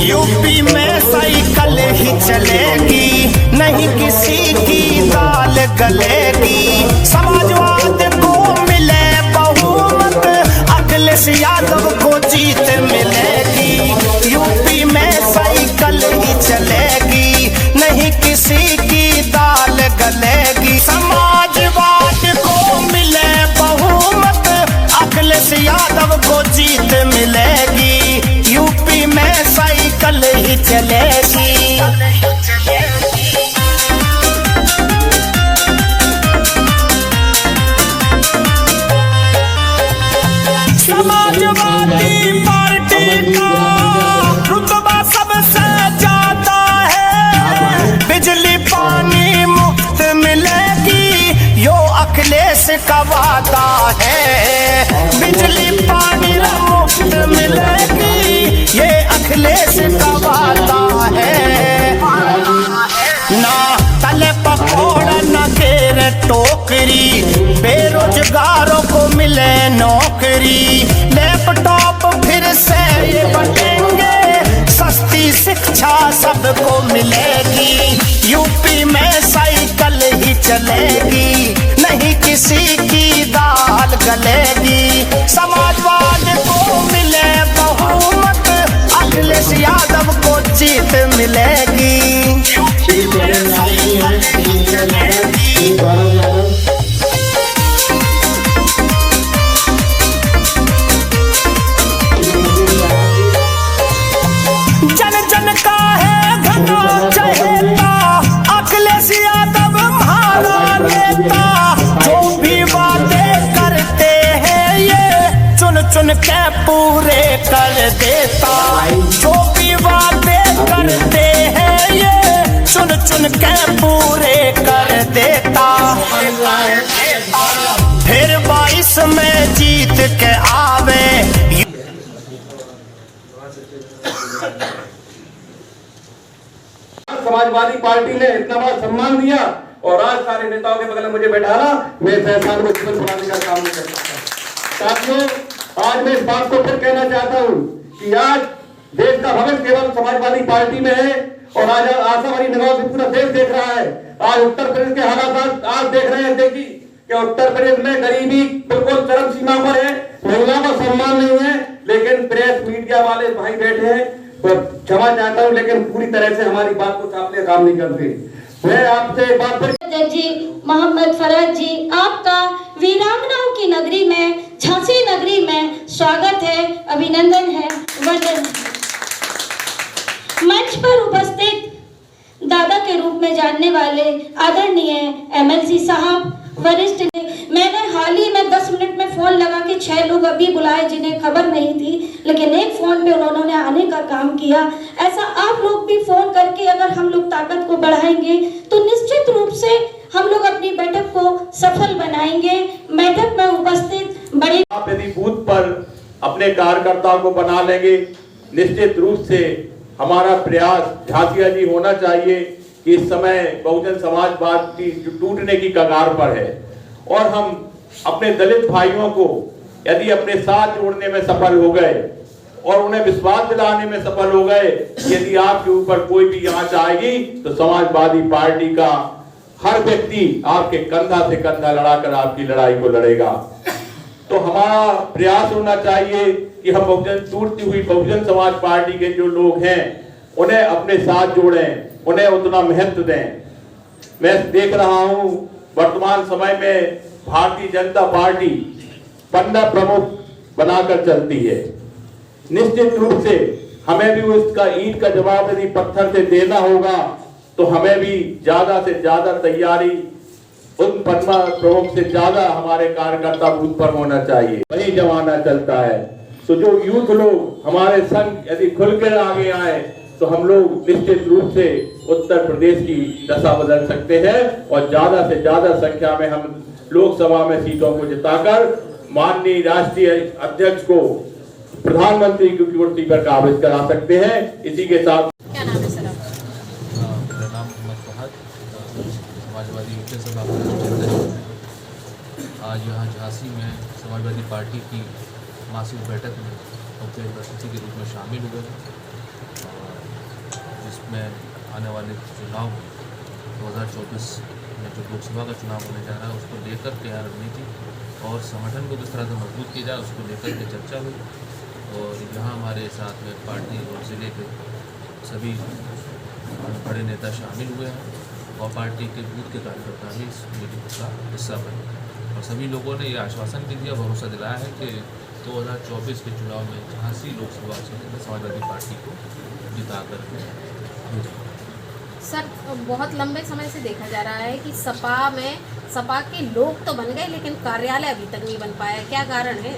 UP में cycle ही चलेगी, नहीं किसी की दाल गलेगी। समाजवाद को मिले बहुमत, अखिलेश यादव को जीत मिलेगी। यूपी में साइकिल ही चलेगी, नहीं किसी की दाल गलेगी। समाजवाद को मिले बहुमत, अखिलेश यादव को जीत मिलेगी। यूपी में साइकिल ही चलेगी। समाजवादी पार्टी का रुतबा सबसे ज्यादा है। बिजली पानी मुफ्त मिलेगी, यो अखिलेश का वादा है। बिजली पानी मुफ्त मिलेगी, ये अखिलेश का वादा है। ना तले पकौड़ा न घेर टोकरी, बेरोजगारों को मिले नौकरी। लैपटॉप फिर से ये बटेंगे, सस्ती शिक्षा सबको मिलेगी। यूपी में साइकिल ही चलेगी, नहीं किसी की दाल गलेगी। समाजवाद को मिले बहुमत, अखिलेश यादव को जीत मिलेगी। जन जन का है घना चहेता, अखिलेश यादव हमारा नेता। जो भी वादे करते हैं ये चुन चुन के पूरे कर देता। जो भी वादे करते हैं ये चुन चुन के पूरे कर देता। फिर 22 में जीत के आवे। समाजवादी पार्टी ने इतना बड़ा सम्मान दिया और आज सारे नेताओं के बगल में मुझे बैठाना, मैं एहसान को जीवन बनाने का काम नहीं कर सकता। साथियों, आज मैं इस बात को फिर कहना चाहता हूँ कि आज देश का भविष्य केवल समाजवादी पार्टी में है और आज आशावादी निगाहों से पूरा देश देख रहा है। आज उत्तर प्रदेश के हालात आज देख रहे हैं। देखिए कि उत्तर प्रदेश में गरीबी बिल्कुल चरम सीमा पर है, महिलाओं का सम्मान नहीं है, लेकिन प्रेस मीडिया वाले भाई बैठे हैं तो क्षमा चाहता हूँ, लेकिन पूरी तरह से हमारी बात को छापने काम नहीं करते। मैं आपसे एक बात जज जी मोहम्मद फराज जी, आपका वीरांगनाओं की नगरी में, झांसी नगरी में स्वागत है, अभिनंदन है, वंदन है। मंच पर उपस्थित दादा के रूप में जानने वाले आदरणीय एमएलसी साहब, वरिष्ठ, मैंने हाल ही में 10 मिनट में फोन लगा के 6 लोग अभी बुलाए जिन्हें खबर नहीं थी, लेकिन एक फोन पे उन्होंने आने का काम किया। ऐसा आप लोग भी फोन करके अगर हम लोग ताकत को बढ़ाएंगे तो निश्चित रूप से हम लोग अपनी बैठक को सफल बनाएंगे। बैठक में उपस्थित बड़ी, आप यदि बूथ पर अपने कार्यकर्ताओं को बना लेंगे, निश्चित रूप से हमारा प्रयास झांसिया जी होना चाहिए कि इस समय बहुजन समाज पार्टी टूटने की कगार पर है और हम अपने दलित भाइयों को यदि अपने साथ जोड़ने में सफल हो गए और उन्हें विश्वास दिलाने में सफल हो गए, यदि आपके ऊपर कोई भी आंच आएगी तो समाजवादी पार्टी का हर व्यक्ति आपके कंधा से कंधा लड़ाकर आपकी लड़ाई को लड़ेगा। तो हमारा प्रयास होना चाहिए कि हम टूटती हुई बहुजन समाज पार्टी के जो लोग हैं उन्हें अपने साथ जोड़ें, उन्हें उतना महत्व दें। मैं देख रहा हूं वर्तमान समय में भारतीय जनता पार्टी 15 प्रमुख बनाकर चलती है। निश्चित रूप से हमें भी उसका ईंट का जवाब यदि पत्थर से देना होगा तो हमें भी ज्यादा से ज्यादा तैयारी उन 15 प्रमुख से ज्यादा हमारे कार्यकर्ता बूथ पर होना चाहिए। वही जमाना चलता है। तो जो यूथ लोग हमारे संग यदि खुलकर आगे आए तो हम लोग निश्चित रूप से उत्तर प्रदेश की दशा बदल सकते हैं और ज्यादा से ज्यादा संख्या में हम लोकसभा में सीटों को जिताकर माननीय राष्ट्रीय अध्यक्ष को प्रधानमंत्री की कुर्सी पर काबिज करा सकते हैं। इसी के साथ क्या नाम है सर? मेरा नाम मोहम्मद फहद, समाजवादी यूथ सभा आज यहाँ झांसी में समाजवादी पार्टी की मासिक बैठक में मुख्य उपस्थिति के रूप में शामिल हुए। में आने वाले चुनाव 2024 में जो लोकसभा का चुनाव होने जा रहा है उसको लेकर के यहाँ रणनीति और संगठन को किस तरह से मजबूत किया जाए उसको लेकर के चर्चा हुई। और यहाँ हमारे साथ में पार्टी और ज़िले के सभी बड़े नेता शामिल हुए हैं और पार्टी के बूथ के कार्यकर्ता भी इस मीटिंग का हिस्सा बने और सभी लोगों ने ये आश्वासन भी दिया, भरोसा दिलाया है कि 2024 के चुनाव में झांसी लोकसभा क्षेत्र में समाजवादी पार्टी को जिता कर भेजेंगे। सर, बहुत लंबे समय से देखा जा रहा है कि सपा के लोग तो बन गए लेकिन कार्यालय अभी तक नहीं बन पाया, क्या कारण है?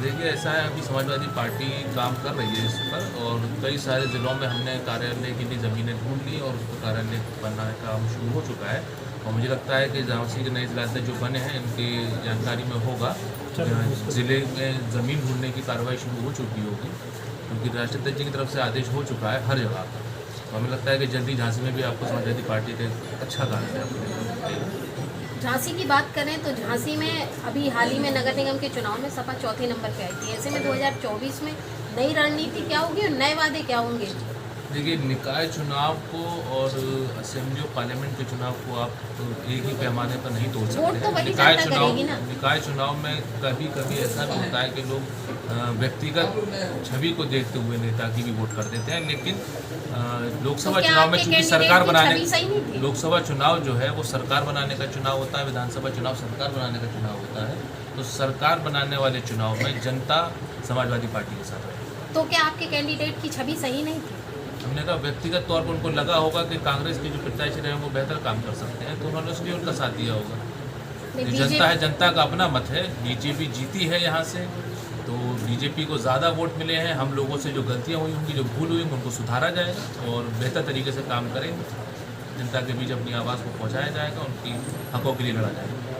देखिए, ऐसा है अभी समाजवादी पार्टी काम कर रही है इस पर और कई सारे ज़िलों में हमने कार्यालय के लिए ज़मीनें ढूंढ ली और उसको कार्यालय बनाने का काम शुरू हो चुका है। और मुझे लगता है कि झांसी के नए जिलाध्यक्ष जो बने हैं इनकी जानकारी में होगा, ज़िले में ज़मीन ढूंढने की कार्रवाई शुरू हो चुकी होगी क्योंकि राष्ट्रीय अध्यक्ष की तरफ से आदेश हो चुका है हर जगह का। तो हमें लगता है कि जल्दी झांसी में भी आपको समाजवादी पार्टी का अच्छा कार्य झांसी की बात करें तो झांसी में अभी हाल ही में नगर निगम के चुनाव में सपा चौथे नंबर पे आई थी। ऐसे में 2024 में नई रणनीति क्या होगी और नए वादे क्या होंगे? देखिए, निकाय चुनाव को और असेंबली ऑफ पार्लियामेंट के चुनाव को आप एक ही पैमाने पर नहीं तोड़ सकते हैं। निकाय चुनाव में कभी कभी ऐसा भी होता है कि लोग व्यक्तिगत छवि को देखते हुए नेता की भी वोट कर देते हैं, लेकिन लोकसभा चुनाव में चूंकि सरकार बनाने लोकसभा चुनाव जो है वो सरकार बनाने का चुनाव होता है, विधानसभा चुनाव सरकार बनाने का चुनाव होता है। तो सरकार बनाने वाले चुनाव में जनता समाजवादी पार्टी के साथ है। तो क्या आपके कैंडिडेट की छवि सही नहीं थी? हमने कहा व्यक्तिगत तौर पर उनको लगा होगा कि कांग्रेस के जो प्रत्याशी रहे वो बेहतर काम कर सकते हैं तो उन्होंने उसलिए उनका साथ दिया होगा। जनता है, जनता का अपना मत है। बीजेपी जीती है यहाँ से तो बीजेपी को ज़्यादा वोट मिले हैं। हम लोगों से जो गलतियाँ हुई होंगी, जो भूल हुई उनको सुधारा जाएगा और बेहतर तरीके से काम करेंगे। जनता के बीच अपनी आवाज़ को पहुँचाया जाएगा, उनकी हकों के लिए लड़ा जाएगा।